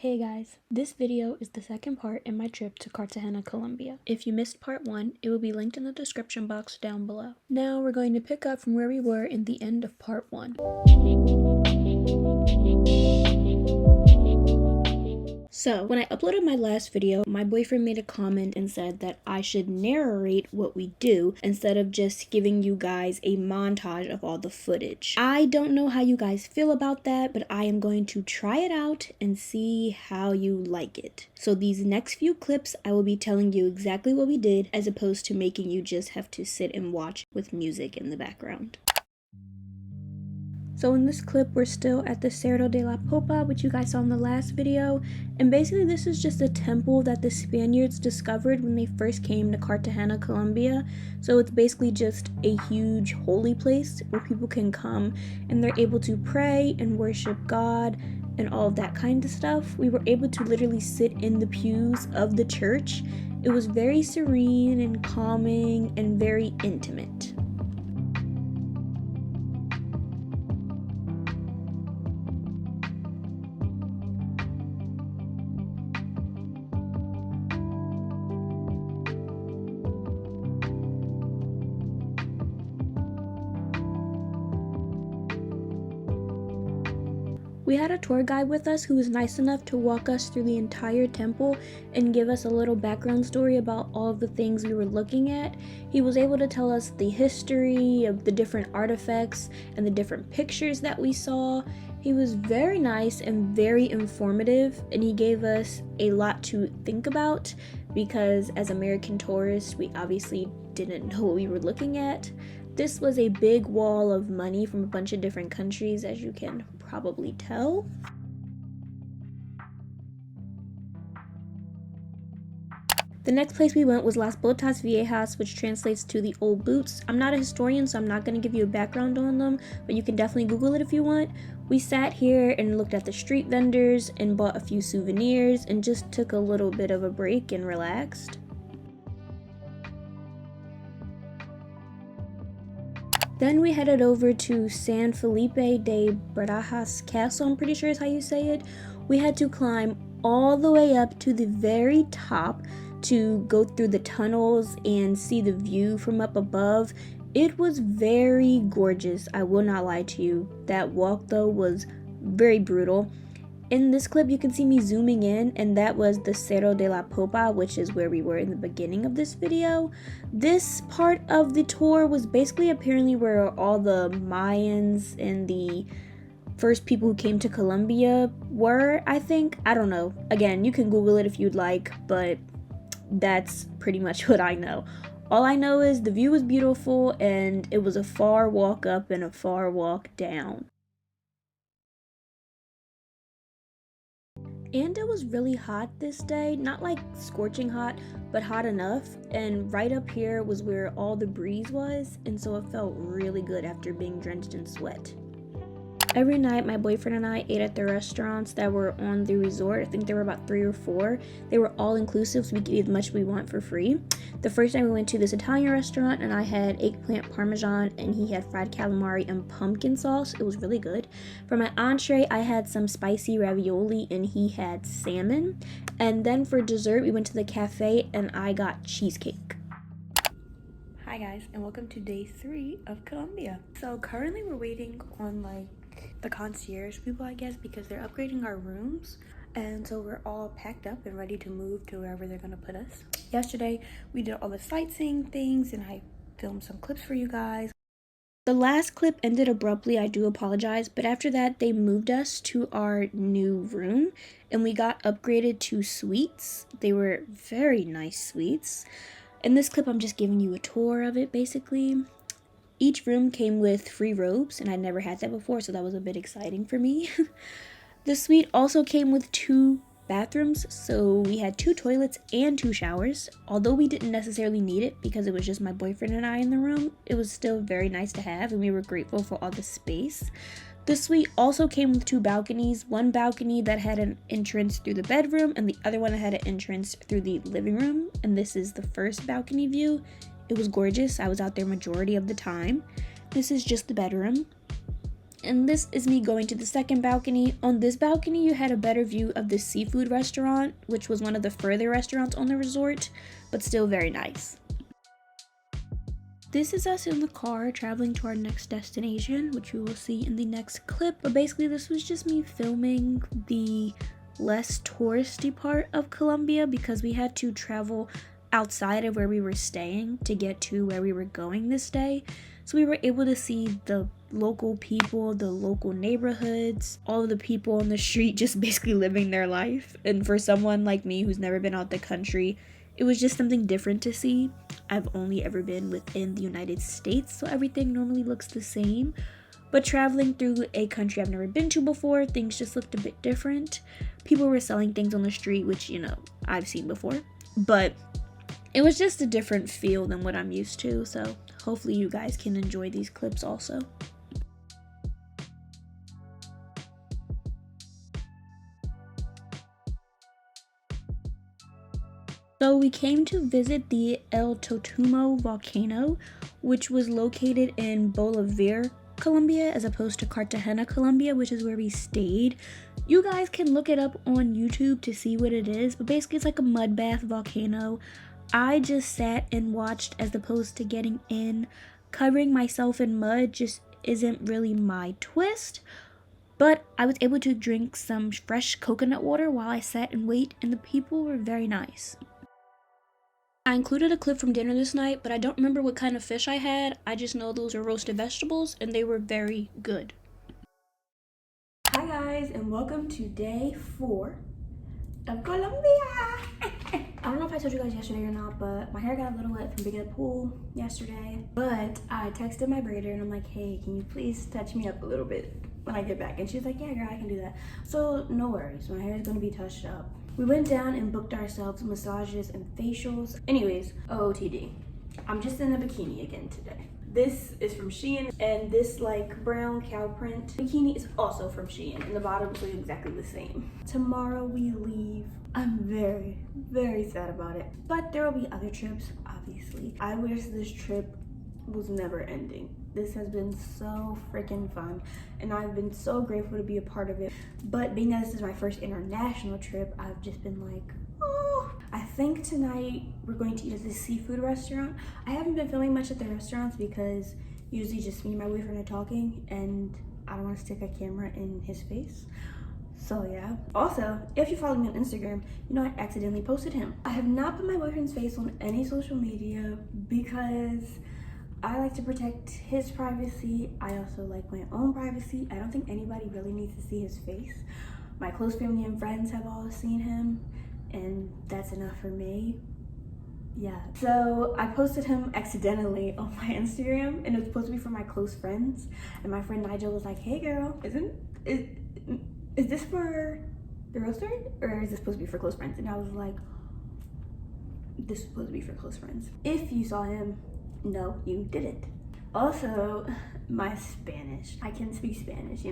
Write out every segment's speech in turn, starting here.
Hey guys, this video is the second part in my trip to Cartagena, Colombia. If you missed part 1, it will be linked in the description box down below. Now we're going to pick up from where we were in the end of part 1. So, when I uploaded my last video, my boyfriend made a comment and said that I should narrate what we do instead of just giving you guys a montage of all the footage. I don't know how you guys feel about that, but I am going to try it out and see how you like it. So these next few clips, I will be telling you exactly what we did as opposed to making you just have to sit and watch with music in the background. So in this clip, we're still at the Cerro de la Popa, which you guys saw in the last video. And basically this is just a temple that the Spaniards discovered when they first came to Cartagena, Colombia. So it's basically just a huge holy place where people can come and they're able to pray and worship God and all of that kind of stuff. We were able to literally sit in the pews of the church. It was very serene and calming and very intimate. We had a tour guide with us who was nice enough to walk us through the entire temple and give us a little background story about all of the things we were looking at. He was able to tell us the history of the different artifacts and the different pictures that we saw. He was very nice and very informative, and he gave us a lot to think about because as American tourists, we obviously didn't know what we were looking at. This was a big wall of money from a bunch of different countries, as you can probably tell. The next place we went was Las Botas Viejas, which translates to the old boots. I'm not a historian, so I'm not going to give you a background on them, but you can definitely Google it if you want. We sat here and looked at the street vendors and bought a few souvenirs and just took a little bit of a break and relaxed. Then we headed over to San Felipe de Barajas Castle, I'm pretty sure is how you say it. We had to climb all the way up to the very top to go through the tunnels and see the view from up above. It was very gorgeous, I will not lie to you. That walk though was very brutal. In this clip, you can see me zooming in, and that was the Cerro de la Popa, which is where we were in the beginning of this video. This part of the tour was basically apparently where all the Mayans and the first people who came to Colombia were, I think. I don't know. Again, you can Google it if you'd like, but that's pretty much what I know. All I know is the view was beautiful, and it was a far walk up and a far walk down. And it was really hot this day, not like scorching hot, but hot enough. And right up here was where all the breeze was, and so it felt really good after being drenched in sweat. Every night, my boyfriend and I ate at the restaurants that were on the resort. I think there were about 3 or 4. They were all inclusive, so we could eat as much as we want for free. The first time we went to this Italian restaurant, and I had eggplant parmesan, and he had fried calamari and pumpkin sauce. It was really good. For my entree, I had some spicy ravioli, and he had salmon. And then for dessert, we went to the cafe, and I got cheesecake. Hi guys, and welcome to day 3 of Colombia. So currently we're waiting on the concierge people, I guess, because they're upgrading our rooms, and so we're all packed up and ready to move to wherever they're gonna put us. Yesterday we did all the sightseeing things and I filmed some clips for you guys. The last clip ended abruptly, I do apologize, but after that they moved us to our new room and we got upgraded to suites. They were very nice suites. In this clip I'm just giving you a tour of it basically. Each room came with free robes, and I'd never had that before, so that was a bit exciting for me. The suite also came with 2 bathrooms, so we had 2 toilets and 2 showers. Although we didn't necessarily need it because it was just my boyfriend and I in the room, it was still very nice to have, and we were grateful for all the space. The suite also came with 2 balconies, one balcony that had an entrance through the bedroom, and the other one that had an entrance through the living room, and this is the first balcony view. It was gorgeous. I was out there majority of the time. This is just the bedroom. And this is me going to the second balcony. On this balcony, you had a better view of the seafood restaurant, which was one of the further restaurants on the resort, but still very nice. This is us in the car traveling to our next destination, which you will see in the next clip. But basically, this was just me filming the less touristy part of Colombia because we had to travel outside of where we were staying to get to where we were going this day. So we were able to see the local people, the local neighborhoods, all of the people on the street just basically living their life. And for someone like me who's never been out the country, it was just something different to see. I've only ever been within the United States, so everything normally looks the same. But traveling through a country I've never been to before, things just looked a bit different. People were selling things on the street, which, I've seen before. But it was just a different feel than what I'm used to, so hopefully you guys can enjoy these clips also. So we came to visit the El Totumo volcano, which was located in Bolivia, Colombia, as opposed to Cartagena, Colombia, which is where we stayed. You guys can look it up on YouTube to see what it is, but basically it's like a mud bath volcano. I just sat and watched as opposed to getting in. Covering myself in mud just isn't really my twist, but I was able to drink some fresh coconut water while I sat and wait, and the people were very nice. I included a clip from dinner this night, but I don't remember what kind of fish I had. I just know those are roasted vegetables, and they were very good. Hi guys, and welcome to day 4 of Colombia. I don't know if I told you guys yesterday or not, but my hair got a little wet from being in the pool yesterday. But I texted my braider and I'm like, hey, can you please touch me up a little bit when I get back? And she's like, yeah girl, I can do that. So no worries, my hair is gonna be touched up. We went down and booked ourselves massages and facials. Anyways, OOTD. I'm just in a bikini again today. This is from Shein, and this like brown cow print bikini is also from Shein, and the bottoms look exactly the same. Tomorrow we leave. I'm very, very sad about it, but there will be other trips, obviously. I wish this trip was never ending. This has been so freaking fun, and I've been so grateful to be a part of it. But being that this is my first international trip, I've just been like, oh. I think tonight we're going to eat at this seafood restaurant. I haven't been filming much at the restaurants because usually just me and my boyfriend are talking, and I don't want to stick a camera in his face. So yeah. Also, if you follow me on Instagram, you know I accidentally posted him. I have not put my boyfriend's face on any social media because I like to protect his privacy. I also like my own privacy. I don't think anybody really needs to see his face. My close family and friends have all seen him, and that's enough for me. Yeah. So I posted him accidentally on my Instagram, and it was supposed to be for my close friends. And my friend Nigel was like, hey girl, is this for the roaster? Or is this supposed to be for close friends? And I was like, this is supposed to be for close friends. If you saw him, no, you didn't. Also, my Spanish. I can speak Spanish,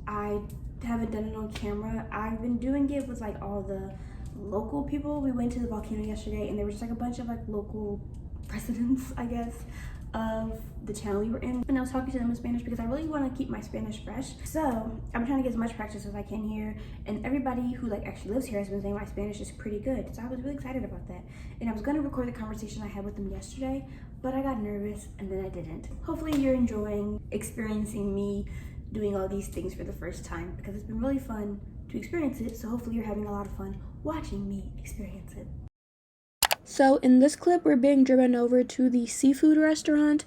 I haven't done it on camera. I've been doing it with like all the local people. We went to the volcano yesterday, and there was just like a bunch of like local residents, I guess, of the channel we were in. And I was talking to them in Spanish because I really want to keep my Spanish fresh. So I'm trying to get as much practice as I can here. And everybody who like actually lives here has been saying my Spanish is pretty good. So I was really excited about that. And I was going to record the conversation I had with them yesterday, but I got nervous and then I didn't. Hopefully you're enjoying experiencing me doing all these things for the first time, because it's been really fun to experience it. So hopefully you're having a lot of fun watching me experience it. So in this clip, we're being driven over to the seafood restaurant.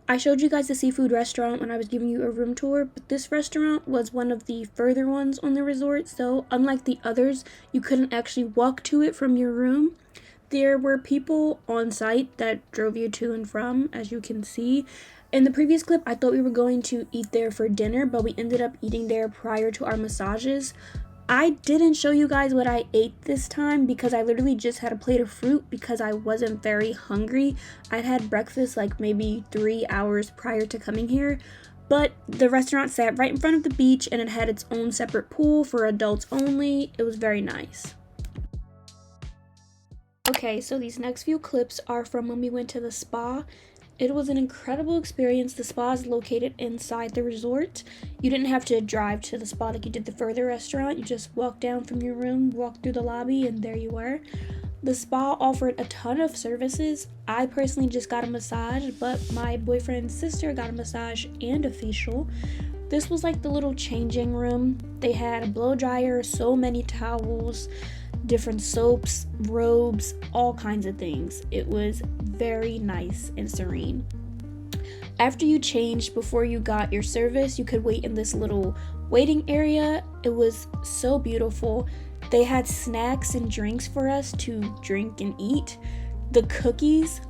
I showed you guys the seafood restaurant when I was giving you a room tour, but this restaurant was one of the further ones on the resort. So unlike the others, you couldn't actually walk to it from your room. There were people on site that drove you to and from, as you can see. In the previous clip, I thought we were going to eat there for dinner, but we ended up eating there prior to our massages. I didn't show you guys what I ate this time because I literally just had a plate of fruit because I wasn't very hungry. I'd had breakfast like maybe 3 hours prior to coming here, but the restaurant sat right in front of the beach and it had its own separate pool for adults only. It was very nice. Okay, so these next few clips are from when we went to the spa. It was an incredible experience. The spa is located inside the resort. You didn't have to drive to the spa like you did the further restaurant. You just walked down from your room, walked through the lobby, and there you were. The spa offered a ton of services. I personally just got a massage, but my boyfriend's sister got a massage and a facial. This was like the little changing room. They had a blow dryer, so many towels, different soaps, robes, all kinds of things. It was very nice and serene. After you changed, before you got your service, you could wait in this little waiting area. It was so beautiful. They had snacks and drinks for us to drink and eat. The cookies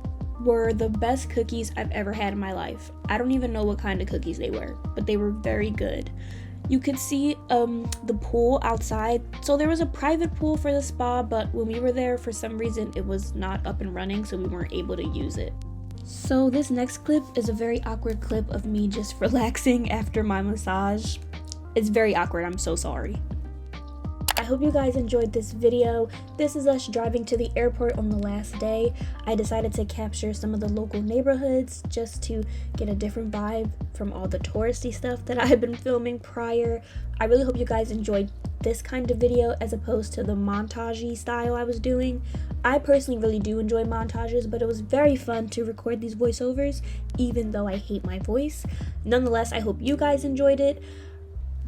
were the best cookies I've ever had in my life. I don't even know what kind of cookies they were, but they were very good. You could see the pool outside. So there was a private pool for the spa, but when we were there, for some reason, it was not up and running, so we weren't able to use it. So this next clip is a very awkward clip of me just relaxing after my massage. It's very awkward, I'm so sorry. I hope you guys enjoyed this video. This is us driving to the airport on the last day. I decided to capture some of the local neighborhoods just to get a different vibe from all the touristy stuff that I've been filming prior. I really hope you guys enjoyed this kind of video as opposed to the montage-y style I was doing. I personally really do enjoy montages, but it was very fun to record these voiceovers even though I hate my voice. Nonetheless, I hope you guys enjoyed it.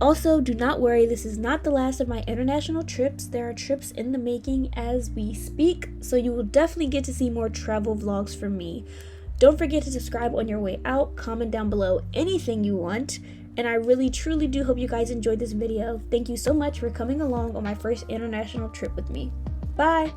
Also, do not worry, this is not the last of my international trips. There are trips in the making as we speak, so you will definitely get to see more travel vlogs from me. Don't forget to subscribe on your way out, comment down below anything you want, and I really truly do hope you guys enjoyed this video. Thank you so much for coming along on my first international trip with me. Bye!